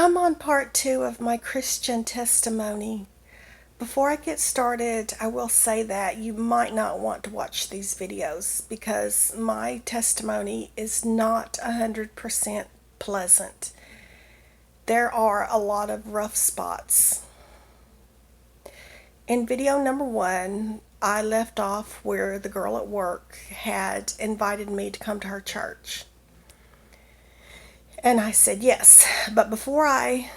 I'm on part two of my Christian testimony. Before I get started, I will say that you might not want to watch these videos because my testimony is not 100% pleasant. There are a lot of rough spots. In video number one, I left off where the girl at work had invited me to come to her church. And I said yes. But before I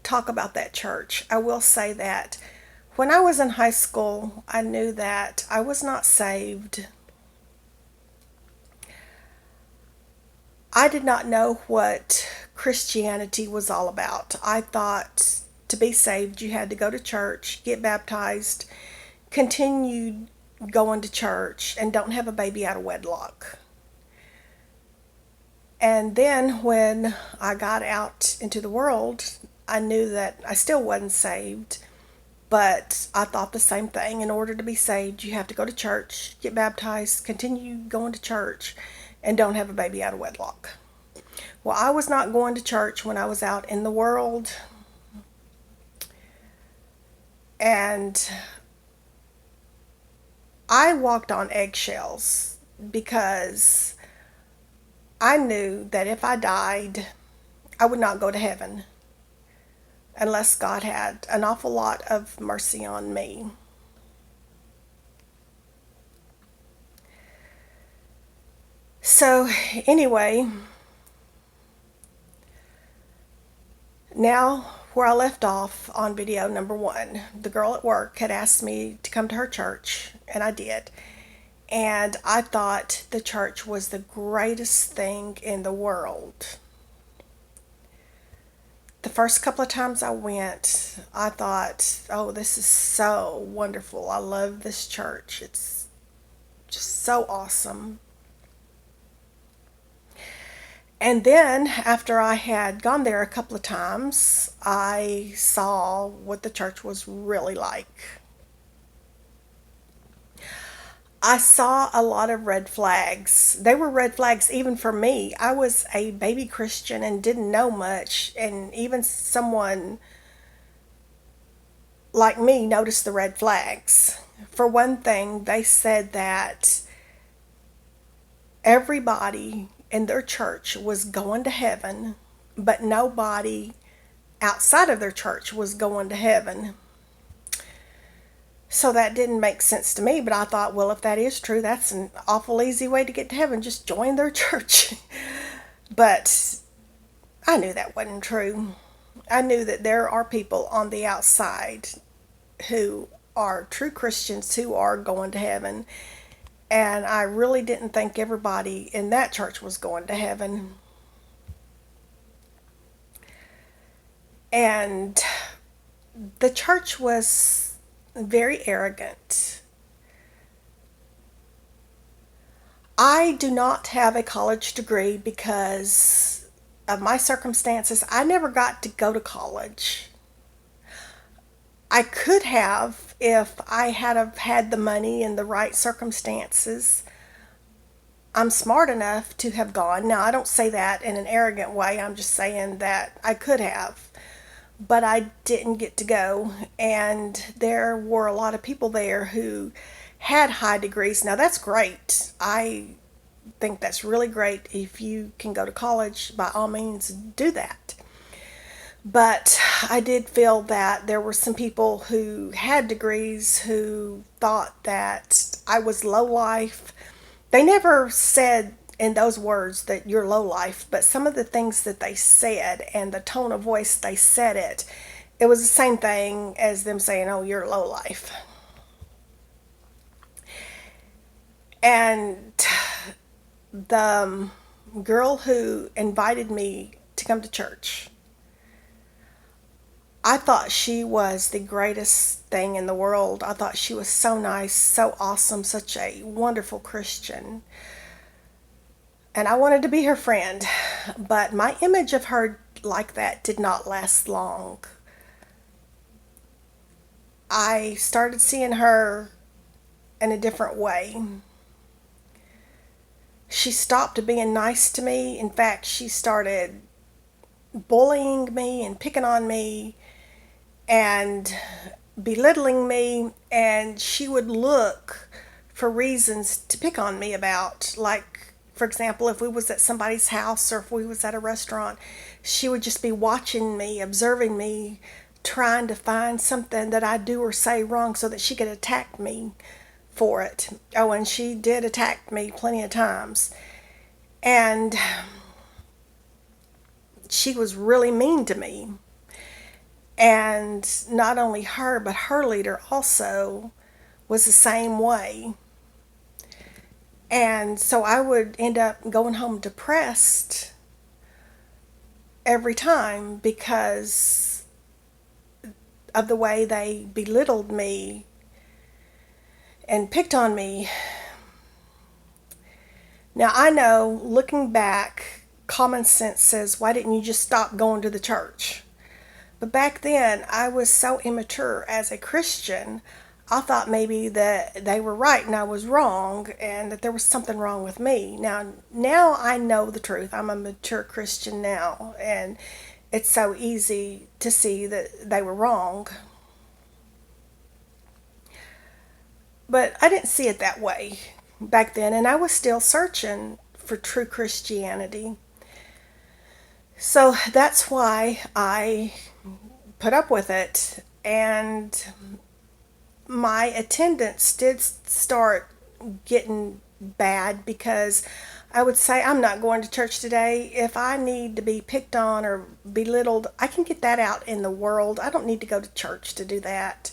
talk about that church, I will say that when I was in high school, I knew that I was not saved. I did not know what Christianity was all about. I thought to be saved, you had to go to church, get baptized, continue going to church, and don't have a baby out of wedlock. And then when I got out into the world, I knew that I still wasn't saved, but I thought the same thing. In order to be saved, you have to go to church, get baptized, continue going to church, and don't have a baby out of wedlock. Well, I was not going to church when I was out in the world, and I walked on eggshells because I knew that if I died, I would not go to heaven unless God had an awful lot of mercy on me. So, anyway, now where I left off on video number one, the girl at work had asked me to come to her church, and I did. And I thought the church was the greatest thing in the world. The first couple of times I went, I thought, oh, this is so wonderful. I love this church. It's just so awesome. And then, after I had gone there a couple of times, I saw what the church was really like. I saw a lot of red flags. They were red flags even for me. I was a baby Christian and didn't know much, and even someone like me noticed the red flags. For one thing, they said that everybody in their church was going to heaven, but nobody outside of their church was going to heaven. So that didn't make sense to me, but I thought, well, if that is true, that's an awful easy way to get to heaven. Just join their church. But I knew that wasn't true. I knew that there are people on the outside who are true Christians who are going to heaven. And I really didn't think everybody in that church was going to heaven. And the church was very arrogant. I do not have a college degree because of my circumstances. I never got to go to college. I could have if I had have had the money and the right circumstances. I'm smart enough to have gone. Now, I don't say that in an arrogant way. I'm just saying that I could have. But I didn't get to go. And there were a lot of people there who had high degrees. Now, that's great. I think that's really great. If you can go to college, by all means, do that. But I did feel that there were some people who had degrees who thought that I was low life. They never said in those words that you're low life, but some of the things that they said and the tone of voice they said it was the same thing as them saying, oh, you're low life. And the girl who invited me to come to church, I thought she was the greatest thing in the world. I thought she was so nice, so awesome, such a wonderful Christian. And I wanted to be her friend. But my image of her like that did not last long. I started seeing her in a different way. She stopped being nice to me. In fact, she started bullying me and picking on me and belittling me, and she would look for reasons to pick on me about, like, for example, if we was at somebody's house or if we was at a restaurant, she would just be watching me, observing me, trying to find something that I do or say wrong so that she could attack me for it. Oh, and she did attack me plenty of times. And she was really mean to me. And not only her, but her leader also was the same way. And so I would end up going home depressed every time because of the way they belittled me and picked on me. Now, I know, looking back, common sense says, why didn't you just stop going to the church? But back then, I was so immature as a Christian, I thought maybe that they were right and I was wrong and that there was something wrong with me. Now I know the truth. I'm a mature Christian now, and it's so easy to see that they were wrong. But I didn't see it that way back then, and I was still searching for true Christianity. So that's why I put up with it. And my attendance did start getting bad because I would say, I'm not going to church today. If I need to be picked on or belittled, I can get that out in the world. I don't need to go to church to do that.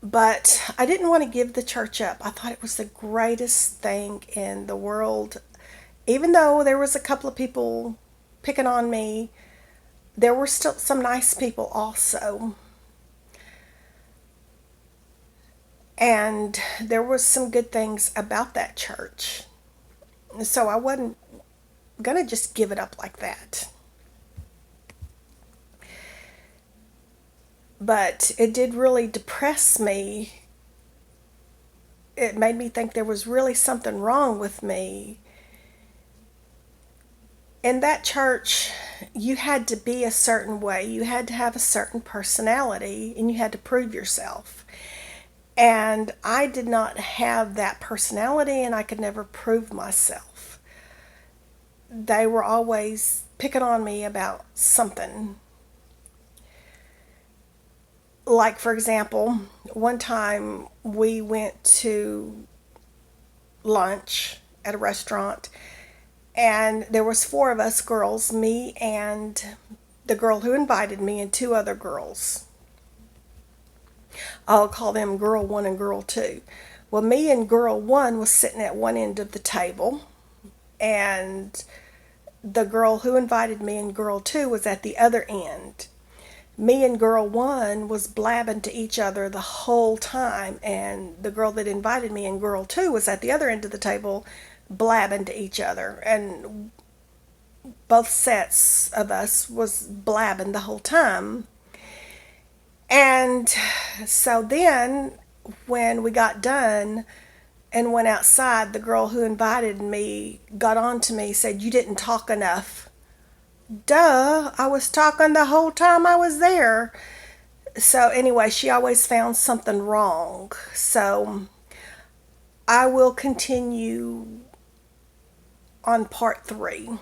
But I didn't want to give the church up. I thought it was the greatest thing in the world. Even though there was a couple of people picking on me, there were still some nice people also. And there was some good things about that church. So I wasn't going to just give it up like that. But it did really depress me. It made me think there was really something wrong with me. In that church, you had to be a certain way, you had to have a certain personality, and you had to prove yourself. And I did not have that personality, and I could never prove myself. They were always picking on me about something. Like, for example, one time we went to lunch at a restaurant, and there was four of us girls, me and the girl who invited me and two other girls. I'll call them girl one and girl two. Well, me and girl one was sitting at one end of the table, and the girl who invited me and girl two was at the other end. Me and girl one was blabbing to each other the whole time, and the girl that invited me and girl two was at the other end of the table blabbing to each other, and both sets of us was blabbing the whole time. And so then when we got done and went outside, the girl who invited me got on to me, said, you didn't talk enough. Duh, I was talking the whole time I was there. So anyway, she always found something wrong. So I will continue on part 3.